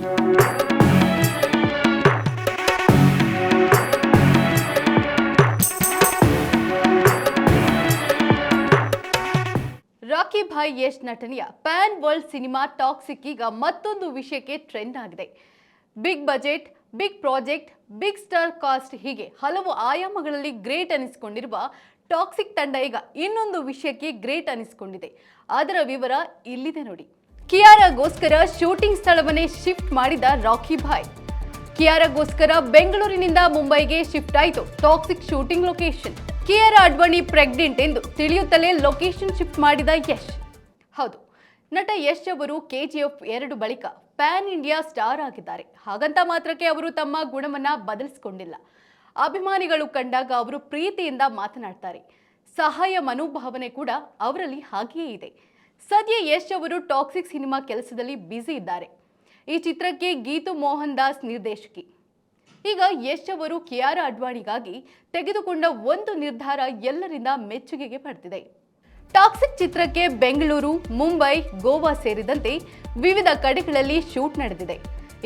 ರಾಕಿ ಭಾಯ್ ಯಶ್ ನಟನೆಯ PAN world cinema toxic ಈಗ ಮತ್ತೊಂದು ವಿಷಯಕ್ಕೆ ಟ್ರೆಂಡ್ ಆಗಿದೆ. Big budget, big project, big star cast ಹೀಗೆ ಹಲವು ಆಯಾಮಗಳಲ್ಲಿ ಗ್ರೇಟ್ ಅನಿಸಿಕೊಂಡಿರುವ ಟಾಕ್ಸಿಕ್ ತಂಡ ಈಗ ಇನ್ನೊಂದು ವಿಷಯಕ್ಕೆ ಗ್ರೇಟ್ ಅನಿಸಿಕೊಂಡಿದೆ. ಅದರ ವಿವರ ಇಲ್ಲಿದೆ ನೋಡಿ. ಕಿಯಾರಾಗೋಸ್ಕರ ಶೂಟಿಂಗ್ ಸ್ಥಳವನ್ನೇ ಶಿಫ್ಟ್ ಮಾಡಿದ ರಾಕಿ ಭಾಯ್. ಕಿಯಾರಾಗೋಸ್ಕರ ಬೆಂಗಳೂರಿನಿಂದ ಮುಂಬೈಗೆ ಶಿಫ್ಟ್ ಆಯಿತು toxic shooting location. Kiara Advani pregnant ಎಂದು ತಿಳಿಯುತ್ತಲೇ ಲೊಕೇಶನ್ ಶಿಫ್ಟ್ ಮಾಡಿದ ಯಶ್. ಹೌದು, ನಟ ಯಶ್ ಅವರು KGF 2 ಬಳಿಕ ಪ್ಯಾನ್ ಇಂಡಿಯಾ ಸ್ಟಾರ್ ಆಗಿದ್ದಾರೆ. ಹಾಗಂತ ಮಾತ್ರಕ್ಕೆ ಅವರು ತಮ್ಮ ಗುಣವನ್ನ ಬದಲಿಸಿಕೊಂಡಿಲ್ಲ. ಅಭಿಮಾನಿಗಳು ಕಂಡಾಗ ಅವರು ಪ್ರೀತಿಯಿಂದ ಮಾತನಾಡ್ತಾರೆ. ಸಹಾಯ ಮನೋಭಾವನೆ ಕೂಡ ಅವರಲ್ಲಿ ಹಾಗೆಯೇ ಇದೆ. ಸದ್ಯ ಯಶ್ ಅವರು ಟಾಕ್ಸಿಕ್ ಸಿನಿಮಾ ಕೆಲಸದಲ್ಲಿ ಬ್ಯುಸಿ ಇದ್ದಾರೆ. ಈ ಚಿತ್ರಕ್ಕೆ ಗೀತು ಮೋಹನ್ ದಾಸ್ ನಿರ್ದೇಶಕಿ. ಈಗ ಯಶ್ ಅವರು ಕಿಯಾರಾ ಅಡ್ವಾಣಿಗಾಗಿ ತೆಗೆದುಕೊಂಡ ಒಂದು ನಿರ್ಧಾರ ಎಲ್ಲರಿಂದ ಮೆಚ್ಚುಗೆಗೆ ಪಡೆದಿದೆ. ಟಾಕ್ಸಿಕ್ ಚಿತ್ರಕ್ಕೆ ಬೆಂಗಳೂರು, ಮುಂಬೈ, ಗೋವಾ ಸೇರಿದಂತೆ ವಿವಿಧ ಕಡೆಗಳಲ್ಲಿ ಶೂಟ್ ನಡೆದಿದೆ.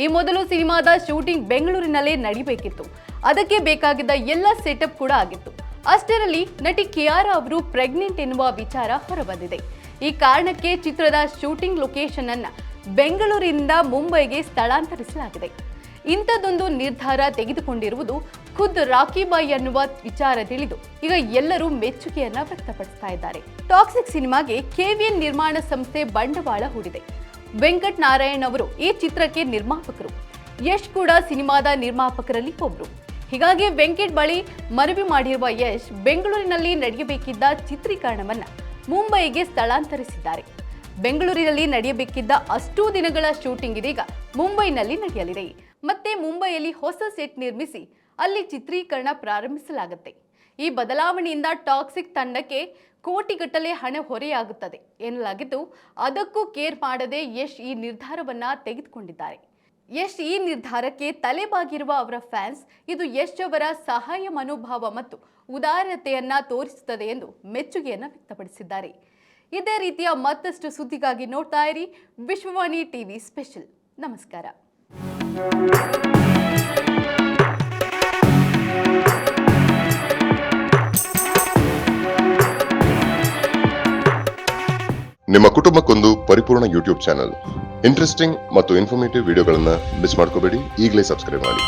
ಈ ಮೊದಲು ಸಿನಿಮಾದ ಶೂಟಿಂಗ್ ಬೆಂಗಳೂರಿನಲ್ಲೇ ನಡೀಬೇಕಿತ್ತು. ಅದಕ್ಕೆ ಬೇಕಾಗಿದ್ದ ಎಲ್ಲ ಸೆಟಪ್ ಕೂಡ ಆಗಿತ್ತು. ಅಷ್ಟರಲ್ಲಿ ನಟಿ ಕಿಯಾರಾ ಅವರು ಪ್ರೆಗ್ನೆಂಟ್ ಎನ್ನುವ ವಿಚಾರ ಹೊರಬಂದಿದೆ. ಈ ಕಾರಣಕ್ಕೆ ಚಿತ್ರದ ಶೂಟಿಂಗ್ ಲೊಕೇಶನ್ ಅನ್ನ ಬೆಂಗಳೂರಿನಿಂದ ಮುಂಬೈಗೆ ಸ್ಥಳಾಂತರಿಸಲಾಗಿದೆ. ಇಂಥದ್ದೊಂದು ನಿರ್ಧಾರ ತೆಗೆದುಕೊಂಡಿರುವುದು ಖುದ್ದು ರಾಕಿ ಭಾಯ್ ಅನ್ನುವ ವಿಚಾರ ತಿಳಿದು ಈಗ ಎಲ್ಲರೂ ಮೆಚ್ಚುಗೆಯನ್ನ ವ್ಯಕ್ತಪಡಿಸ್ತಾ ಇದ್ದಾರೆ. ಟಾಕ್ಸಿಕ್ ಸಿನಿಮಾಗೆ KVN ನಿರ್ಮಾಣ ಸಂಸ್ಥೆ ಬಂಡವಾಳ ಹೂಡಿದೆ. ವೆಂಕಟ್ ನಾರಾಯಣ್ ಅವರು ಈ ಚಿತ್ರಕ್ಕೆ ನಿರ್ಮಾಪಕರು. ಯಶ್ ಕೂಡ ಸಿನಿಮಾದ ನಿರ್ಮಾಪಕರಲ್ಲಿ ಒಬ್ರು. ಹೀಗಾಗಿ ವೆಂಕಟ್ ಬಳಿ ಮನವಿ ಮಾಡಿರುವ ಯಶ್ ಬೆಂಗಳೂರಿನಲ್ಲಿ ನಡೆಯಬೇಕಿದ್ದ ಚಿತ್ರೀಕರಣವನ್ನ ಮುಂಬೈಗೆ ಸ್ಥಳಾಂತರಿಸಿದ್ದಾರೆ. ಬೆಂಗಳೂರಿನಲ್ಲಿ ನಡೆಯಬೇಕಿದ್ದ ಅಷ್ಟೂ ದಿನಗಳ ಶೂಟಿಂಗ್ ಇದೀಗ ಮುಂಬೈನಲ್ಲಿ ನಡೆಯಲಿದೆ. ಮತ್ತೆ ಮುಂಬೈಯಲ್ಲಿ ಹೊಸ ಸೆಟ್ ನಿರ್ಮಿಸಿ ಅಲ್ಲಿ ಚಿತ್ರೀಕರಣ ಪ್ರಾರಂಭಿಸಲಾಗುತ್ತೆ. ಈ ಬದಲಾವಣೆಯಿಂದ ಟಾಕ್ಸಿಕ್ ತಂಡಕ್ಕೆ ಕೋಟಿಗಟ್ಟಲೆ ಹಣ ಹೊರೆಯಾಗುತ್ತದೆ ಎನ್ನಲಾಗಿದ್ದು, ಅದಕ್ಕೂ ಕೇರ್ ಮಾಡದೆ ಯಶ್ ಈ ನಿರ್ಧಾರವನ್ನ ತೆಗೆದುಕೊಂಡಿದ್ದಾರೆ. ಯಶ್ ಈ ನಿರ್ಧಾರಕ್ಕೆ ತಲೆಬಾಗಿರುವ ಅವರ ಫ್ಯಾನ್ಸ್ ಇದು ಯಶ್ ಅವರ ಸಹಾಯ ಮನೋಭಾವ ಮತ್ತು ಉದಾರತೆಯನ್ನ ತೋರಿಸುತ್ತದೆ ಎಂದು ಮೆಚ್ಚುಗೆಯನ್ನ ವ್ಯಕ್ತಪಡಿಸಿದ್ದಾರೆ. ಇದೇ ರೀತಿಯ ಮತ್ತಷ್ಟು ಸುದ್ದಿಗಾಗಿ ನೋಡ್ತಾ ಇರಿ ವಿಶ್ವವಾಣಿ ಟಿವಿ ಸ್ಪೆಷಲ್. ನಮಸ್ಕಾರ. ನಿಮ್ಮ ಕುಟುಂಬಕ್ಕೊಂದು ಪರಿಪೂರ್ಣ ಯೂಟ್ಯೂಬ್ ಚಾನಲ್. ಇಂಟ್ರೆಸ್ಟಿಂಗ್ ಮತ್ತು ಇನ್ಫಾರ್ಮೇಟಿವ್ ವಿಡಿಯೋಗಳನ್ನ ಮಿಸ್ ಮಾಡ್ಕೋಬೇಡಿ. ಈಗಲೇ ಸಬ್ಸ್ಕ್ರೈಬ್ ಮಾಡಿ.